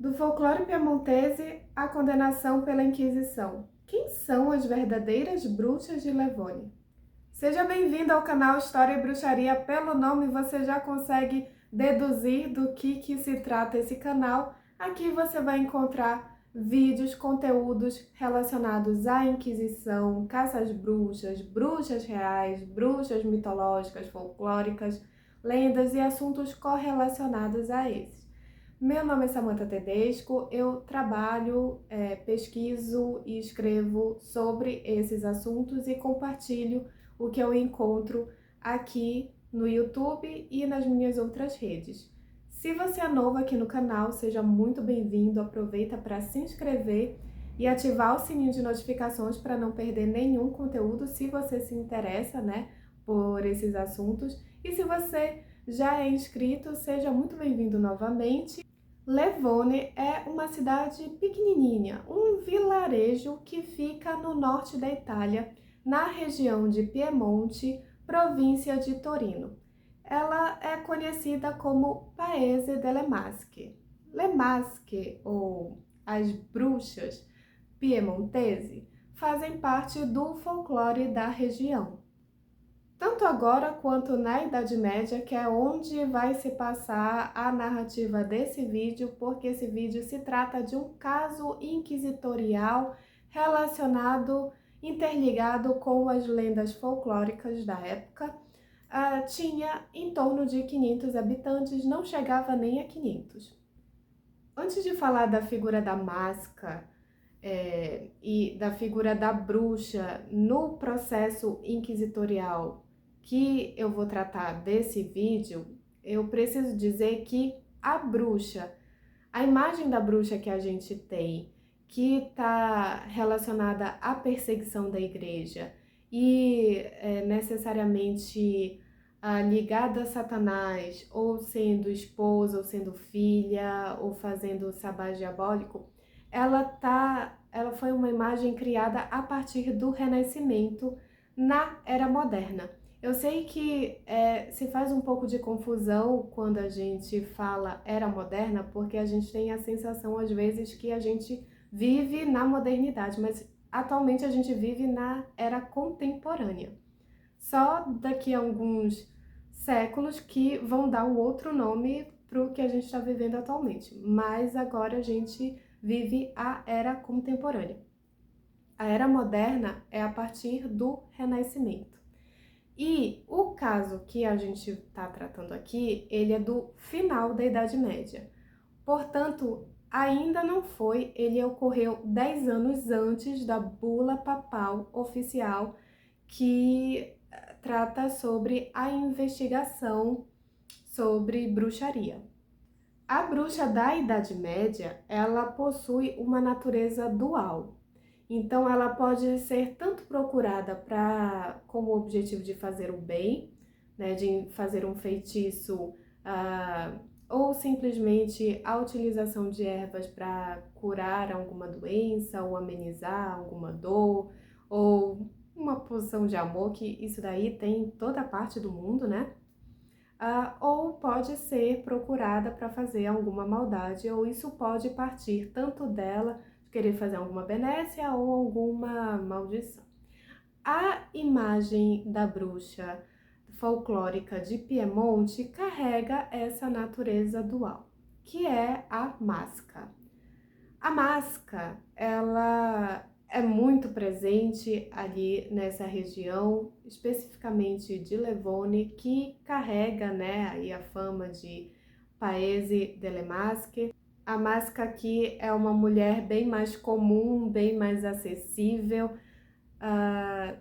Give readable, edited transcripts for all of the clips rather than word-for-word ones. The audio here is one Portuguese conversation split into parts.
Do folclore piemontese à condenação pela Inquisição. Quem são as verdadeiras bruxas de Levone? Seja bem-vindo ao canal História e Bruxaria. Pelo nome você já consegue deduzir do que se trata esse canal. Aqui você vai encontrar vídeos, conteúdos relacionados à Inquisição, caça às bruxas, bruxas reais, bruxas mitológicas, folclóricas, lendas e assuntos correlacionados a esses. Meu nome é Samantha Tedesco, eu trabalho, pesquiso e escrevo sobre esses assuntos e compartilho o que eu encontro aqui no YouTube e nas minhas outras redes. Se você é novo aqui no canal, seja muito bem-vindo, aproveita para se inscrever e ativar o sininho de notificações para não perder nenhum conteúdo se você se interessa, por esses assuntos. E se você já é inscrito, seja muito bem-vindo novamente. Levone é uma cidade pequenininha, um vilarejo que fica no norte da Itália, na região de Piemonte, província de Torino. Ela é conhecida como Paese delle Masche. Le Masche, ou as bruxas piemontesi, fazem parte do folclore da região. Tanto agora quanto na Idade Média, que é onde vai se passar a narrativa desse vídeo, porque esse vídeo se trata de um caso inquisitorial relacionado, interligado com as lendas folclóricas da época. Tinha em torno de 500 habitantes, não chegava nem a 500. Antes de falar da figura da Masca, e da figura da bruxa no processo inquisitorial que eu vou tratar desse vídeo, eu preciso dizer que a imagem da bruxa que a gente tem, que está relacionada à perseguição da igreja e necessariamente ligada a Satanás, ou sendo esposa, ou sendo filha, ou fazendo sabá diabólico, ela foi uma imagem criada a partir do Renascimento na Era Moderna. Eu sei que se faz um pouco de confusão quando a gente fala Era Moderna, porque a gente tem a sensação, às vezes, que a gente vive na modernidade, mas atualmente a gente vive na Era Contemporânea. Só daqui a alguns séculos que vão dar um outro nome para o que a gente está vivendo atualmente, mas agora a gente vive a Era Contemporânea. A Era Moderna é a partir do Renascimento. E o caso que a gente está tratando aqui, ele é do final da Idade Média. Portanto, ainda não foi, ele ocorreu 10 anos antes da bula papal oficial que trata sobre a investigação sobre bruxaria. A bruxa da Idade Média, ela possui uma natureza dual. Então, ela pode ser tanto procurada com o objetivo de fazer o bem, de fazer um feitiço, ou simplesmente a utilização de ervas para curar alguma doença, ou amenizar alguma dor, ou uma poção de amor, que isso daí tem em toda parte do mundo, ou pode ser procurada para fazer alguma maldade, ou isso pode partir tanto dela querer fazer alguma benécia ou alguma maldição. A imagem da bruxa folclórica de Piemonte carrega essa natureza dual, que é a Masca. A Masca, ela é muito presente ali nessa região, especificamente de Levone, que carrega, aí a fama de Paese delle Masche. A Masca aqui é uma mulher bem mais comum, bem mais acessível.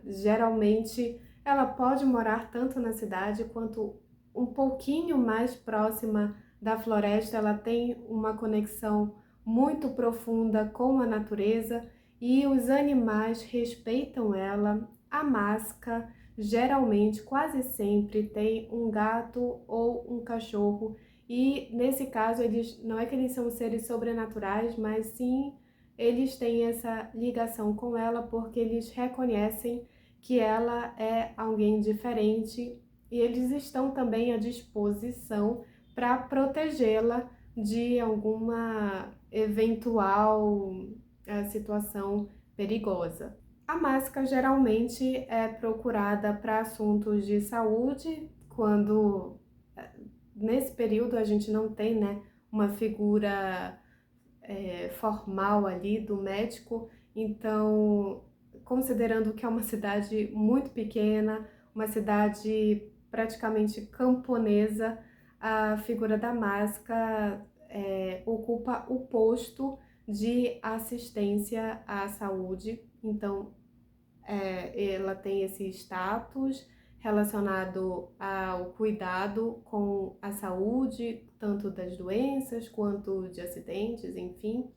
Geralmente ela pode morar tanto na cidade quanto um pouquinho mais próxima da floresta. Ela tem uma conexão muito profunda com a natureza e os animais respeitam ela. A Masca geralmente, quase sempre, tem um gato ou um cachorro. E nesse caso, não é que eles são seres sobrenaturais, mas sim eles têm essa ligação com ela porque eles reconhecem que ela é alguém diferente e eles estão também à disposição para protegê-la de alguma eventual situação perigosa. A máscara geralmente é procurada para assuntos de saúde, quando nesse período a gente não tem, né, uma figura formal ali do médico, então, considerando que é uma cidade muito pequena, uma cidade praticamente camponesa, a figura da máscara ocupa o posto de assistência à saúde, então ela tem esse status relacionado ao cuidado com a saúde, tanto das doenças quanto de acidentes, enfim.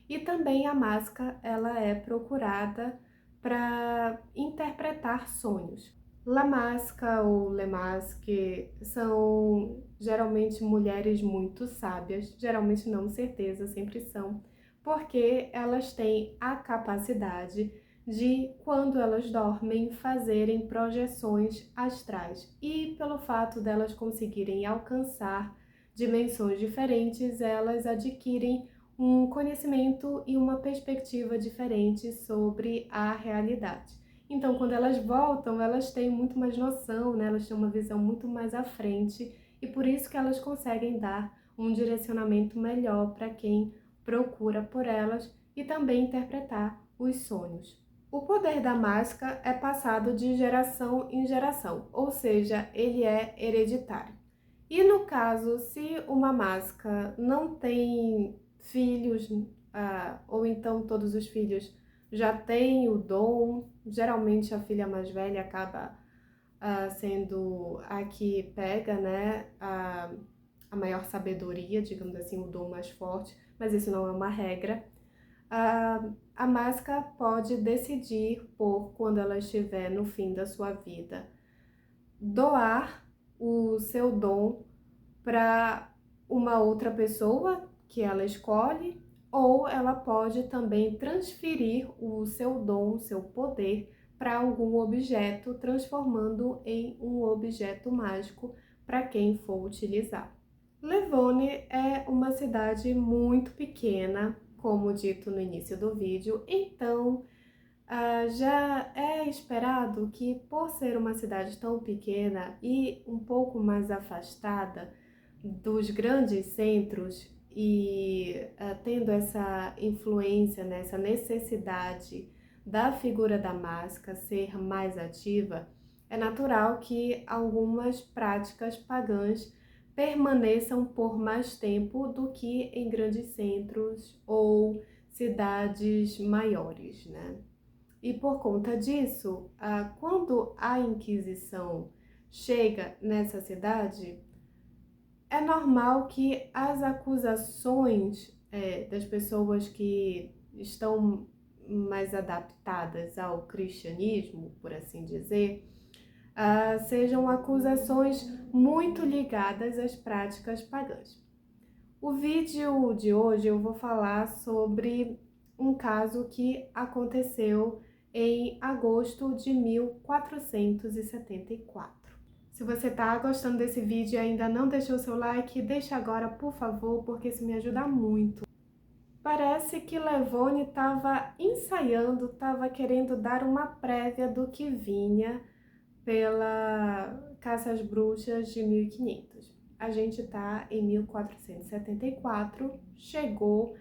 E também a máscara, ela é procurada para interpretar sonhos. La Masca ou Le Masque são geralmente mulheres muito sábias, geralmente não, certeza, sempre são, porque elas têm a capacidade de, quando elas dormem, fazerem projeções astrais. E pelo fato delas conseguirem alcançar dimensões diferentes, elas adquirem um conhecimento e uma perspectiva diferente sobre a realidade. Então, quando elas voltam, elas têm muito mais noção, né? Elas têm uma visão muito mais à frente e por isso que elas conseguem dar um direcionamento melhor para quem procura por elas e também interpretar os sonhos. O poder da máscara é passado de geração em geração, ou seja, ele é hereditário. E no caso, se uma máscara não tem filhos, ou então todos os filhos já têm o dom, geralmente a filha mais velha acaba sendo a que pega, né, a maior sabedoria, digamos assim, o dom mais forte, mas isso não é uma regra. A máscara pode decidir por, quando ela estiver no fim da sua vida, doar o seu dom para uma outra pessoa que ela escolhe, ou ela pode também transferir o seu dom, o seu poder para algum objeto, transformando em um objeto mágico para quem for utilizar. Levone é uma cidade muito pequena, como dito no início do vídeo, então já é esperado que, por ser uma cidade tão pequena e um pouco mais afastada dos grandes centros e tendo essa influência, né, essa necessidade da figura da máscara ser mais ativa, é natural que algumas práticas pagãs permaneçam por mais tempo do que em grandes centros ou cidades maiores, né? E por conta disso, quando a Inquisição chega nessa cidade, é normal que as acusações das pessoas que estão mais adaptadas ao cristianismo, por assim dizer, sejam acusações muito ligadas às práticas pagãs. O vídeo de hoje eu vou falar sobre um caso que aconteceu em agosto de 1474. Se você está gostando desse vídeo e ainda não deixou seu like, deixa agora, por favor, porque isso me ajuda muito. Parece que Levone estava ensaiando, estava querendo dar uma prévia do que vinha pela caça às bruxas de 1500. A gente está em 1474, chegou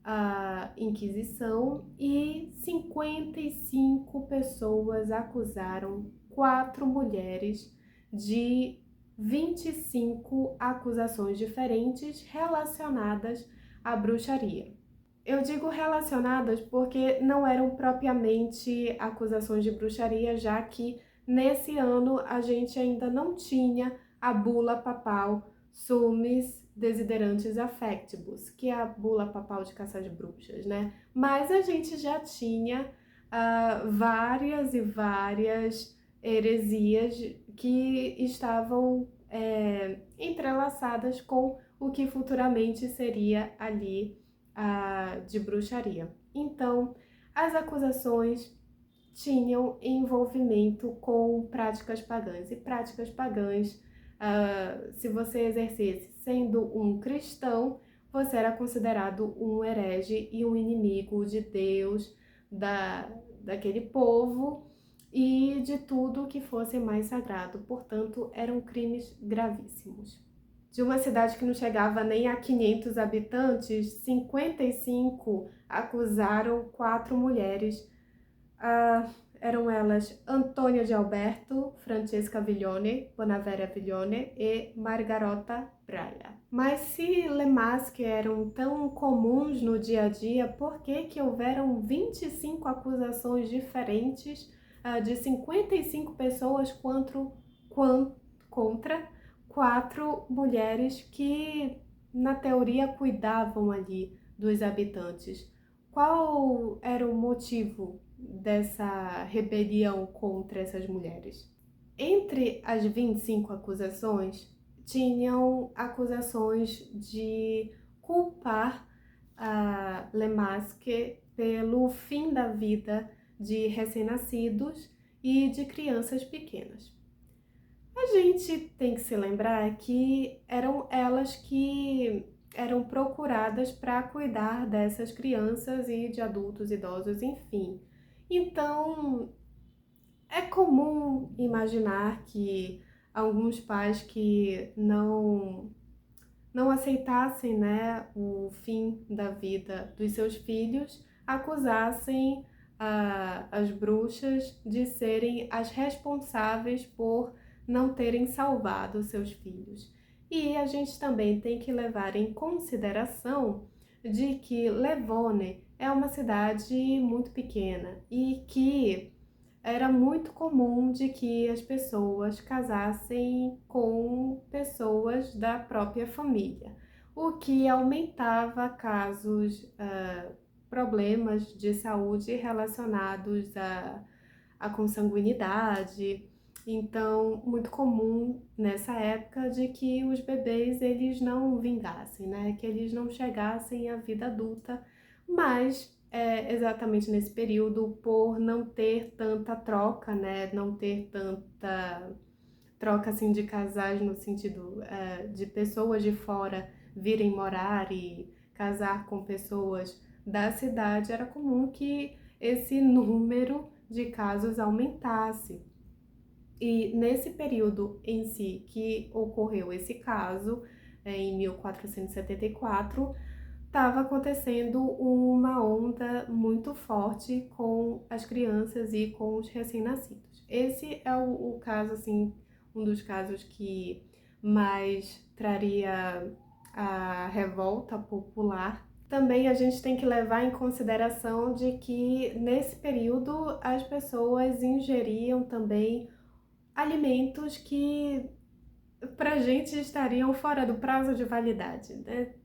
a Inquisição e 55 pessoas acusaram 4 mulheres de 25 acusações diferentes relacionadas à bruxaria. Eu digo relacionadas porque não eram propriamente acusações de bruxaria, já que nesse ano a gente ainda não tinha a bula papal Summis Desiderantes Affectibus, que é a bula papal de caça de bruxas, né? Mas a gente já tinha várias e várias heresias que estavam entrelaçadas com o que futuramente seria ali de bruxaria. Então, as acusações tinham envolvimento com práticas pagãs. E práticas pagãs, se você exercesse sendo um cristão, você era considerado um herege e um inimigo de Deus, daquele povo e de tudo que fosse mais sagrado. Portanto, eram crimes gravíssimos. De uma cidade que não chegava nem a 500 habitantes, 55 acusaram 4 mulheres. Eram elas Antônia de Alberto, Francesca Viglione, Bonavera Viglione e Margarota Praia. Mas se Le Masque eram tão comuns no dia a dia, por que houveram 25 acusações diferentes de 55 pessoas contra 4 mulheres que, na teoria, cuidavam ali dos habitantes? Qual era o motivo dessa rebelião contra essas mulheres? Entre as 25 acusações, tinham acusações de culpar a Le Masque pelo fim da vida de recém-nascidos e de crianças pequenas. A gente tem que se lembrar que eram elas que eram procuradas para cuidar dessas crianças e de adultos, idosos, enfim. Então, é comum imaginar que alguns pais que não aceitassem, né, o fim da vida dos seus filhos acusassem as bruxas de serem as responsáveis por não terem salvado seus filhos. E a gente também tem que levar em consideração de que Levone é uma cidade muito pequena e que era muito comum de que as pessoas casassem com pessoas da própria família, o que aumentava problemas de saúde relacionados à consanguinidade. Então, muito comum nessa época de que os bebês eles não vingassem, né? Que eles não chegassem à vida adulta, mas exatamente nesse período, por não ter tanta troca, né? Não ter tanta troca assim de casais no sentido de pessoas de fora virem morar e casar com pessoas da cidade, era comum que esse número de casos aumentasse. E nesse período em si que ocorreu esse caso, em 1474, estava acontecendo uma onda muito forte com as crianças e com os recém-nascidos. Esse é o caso, assim, um dos casos que mais traria a revolta popular. Também a gente tem que levar em consideração de que nesse período as pessoas ingeriam também alimentos que pra gente estariam fora do prazo de validade, né?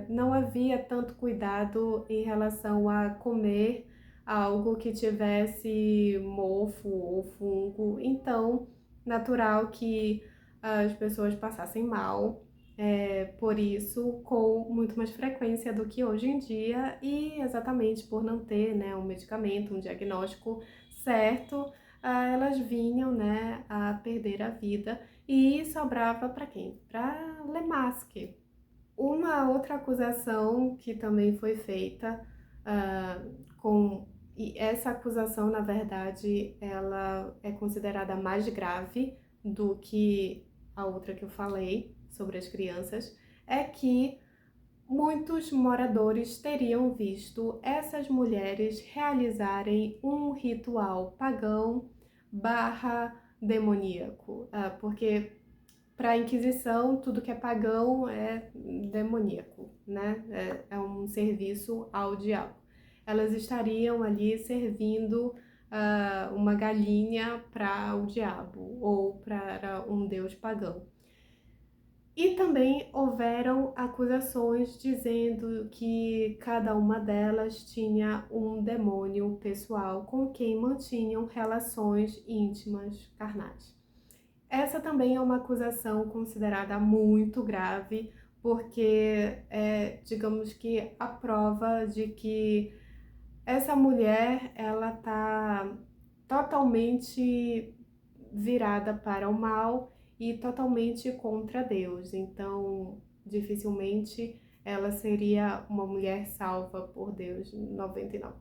Não havia tanto cuidado em relação a comer algo que tivesse mofo ou fungo, então natural que as pessoas passassem mal, por isso com muito mais frequência do que hoje em dia, e exatamente por não ter, né, um medicamento, um diagnóstico certo, elas vinham, né, a perder a vida. E sobrava para quem? Para Le Masque. Uma outra acusação que também foi feita e essa acusação, na verdade, ela é considerada mais grave do que a outra que eu falei sobre as crianças, é que muitos moradores teriam visto essas mulheres realizarem um ritual pagão barra demoníaco, porque para a Inquisição tudo que é pagão é demoníaco, né? É um serviço ao diabo. Elas estariam ali servindo uma galinha para o diabo ou para um deus pagão. E também houveram acusações dizendo que cada uma delas tinha um demônio pessoal com quem mantinham relações íntimas carnais. Essa também é uma acusação considerada muito grave, porque digamos que a prova de que essa mulher ela tá totalmente virada para o mal e totalmente contra Deus. Então, dificilmente ela seria uma mulher salva por Deus, 99%.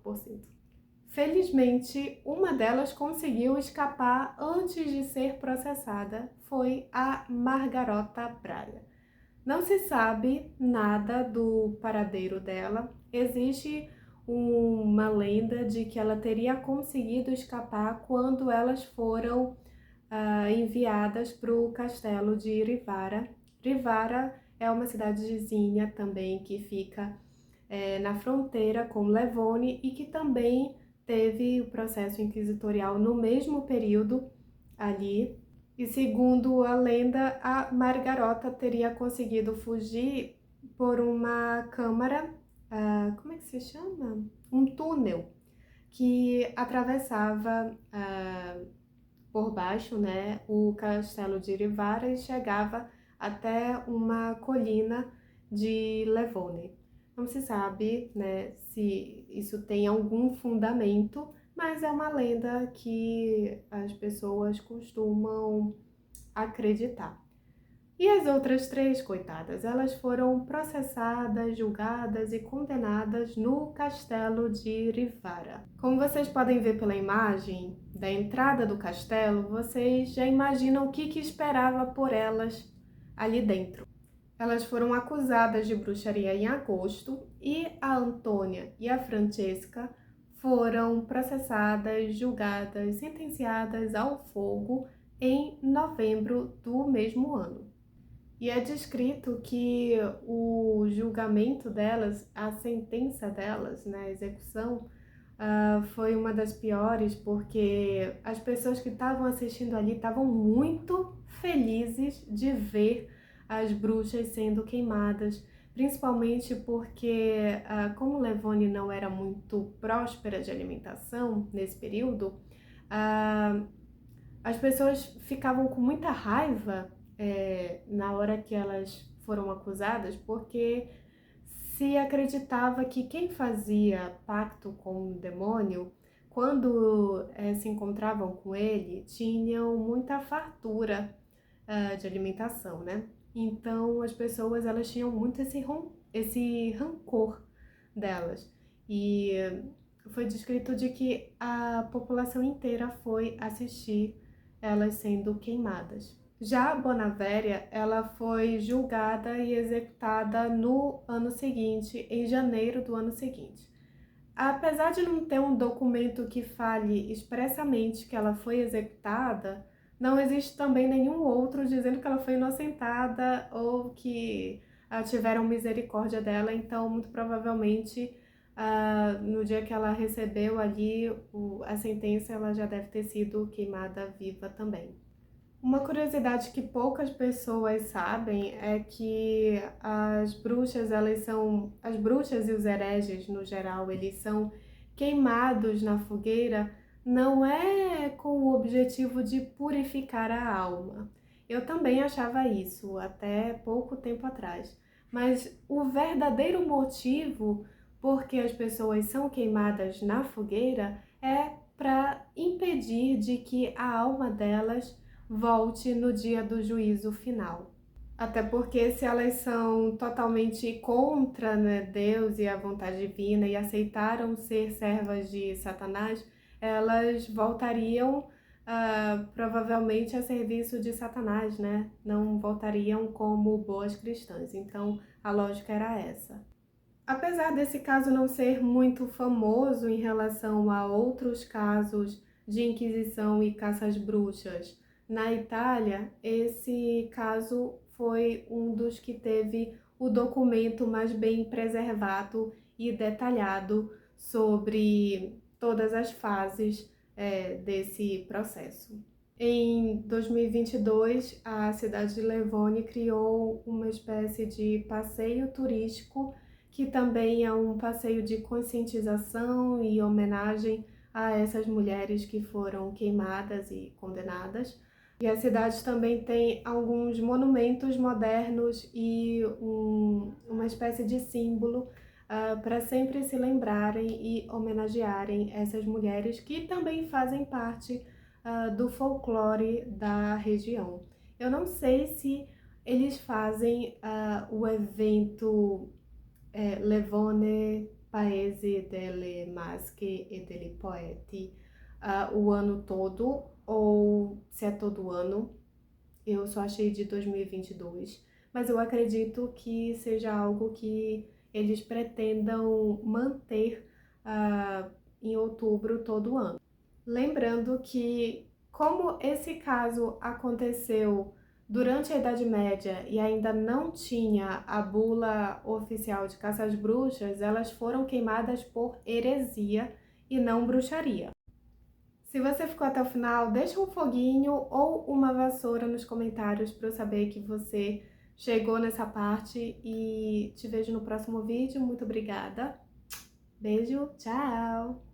Felizmente, uma delas conseguiu escapar antes de ser processada, foi a Margarota Braga. Não se sabe nada do paradeiro dela. Existe uma lenda de que ela teria conseguido escapar quando elas foram enviadas para o castelo de Rivara. Rivara é uma cidadezinha também que fica na fronteira com Levone e que também teve o processo inquisitorial no mesmo período ali. E segundo a lenda, a Margarota teria conseguido fugir por uma câmara, como é que se chama? Um túnel que atravessava por baixo, né, o castelo de Rivara e chegava até uma colina de Levone. Não se sabe, né, se isso tem algum fundamento, mas é uma lenda que as pessoas costumam acreditar. E as outras três, coitadas, elas foram processadas, julgadas e condenadas no castelo de Rivara. Como vocês podem ver pela imagem da entrada do castelo, vocês já imaginam o que esperava por elas ali dentro. Elas foram acusadas de bruxaria em agosto e a Antônia e a Francesca foram processadas, julgadas, sentenciadas ao fogo em novembro do mesmo ano. E é descrito que o julgamento delas, a sentença delas, né, a execução, foi uma das piores, porque as pessoas que estavam assistindo ali estavam muito felizes de ver as bruxas sendo queimadas, principalmente porque, como Levone não era muito próspera de alimentação nesse período, as pessoas ficavam com muita raiva na hora que elas foram acusadas, porque se acreditava que quem fazia pacto com o demônio, quando se encontravam com ele, tinham muita fartura de alimentação, né? Então as pessoas elas tinham muito esse rancor delas. E foi descrito de que a população inteira foi assistir elas sendo queimadas. Já a Bonavéria, ela foi julgada e executada no ano seguinte, em janeiro do ano seguinte. Apesar de não ter um documento que fale expressamente que ela foi executada, não existe também nenhum outro dizendo que ela foi inocentada ou que tiveram misericórdia dela, então muito provavelmente no dia que ela recebeu ali a sentença, ela já deve ter sido queimada viva também. Uma curiosidade que poucas pessoas sabem é que as bruxas e os hereges no geral, eles são queimados na fogueira não é com o objetivo de purificar a alma. Eu também achava isso até pouco tempo atrás, mas o verdadeiro motivo por que as pessoas são queimadas na fogueira é para impedir de que a alma delas volte no dia do juízo final. Até porque se elas são totalmente contra, né, Deus e a vontade divina e aceitaram ser servas de Satanás, elas voltariam provavelmente a serviço de Satanás, né? Não voltariam como boas cristãs. Então a lógica era essa. Apesar desse caso não ser muito famoso em relação a outros casos de Inquisição e caça às bruxas, na Itália, esse caso foi um dos que teve o documento mais bem preservado e detalhado sobre todas as fases desse processo. Em 2022, a cidade de Levone criou uma espécie de passeio turístico que também é um passeio de conscientização e homenagem a essas mulheres que foram queimadas e condenadas. E a cidade também tem alguns monumentos modernos e uma espécie de símbolo para sempre se lembrarem e homenagearem essas mulheres que também fazem parte do folclore da região. Eu não sei se eles fazem o evento Levone Paese delle Masche e delle Poeti, o ano todo, ou se é todo ano. Eu só achei de 2022, mas eu acredito que seja algo que eles pretendam manter em outubro todo ano. Lembrando que, como esse caso aconteceu durante a Idade Média e ainda não tinha a bula oficial de caça às bruxas, elas foram queimadas por heresia e não bruxaria. Se você ficou até o final, deixa um foguinho ou uma vassoura nos comentários para eu saber que você chegou nessa parte, e te vejo no próximo vídeo. Muito obrigada. Beijo, tchau!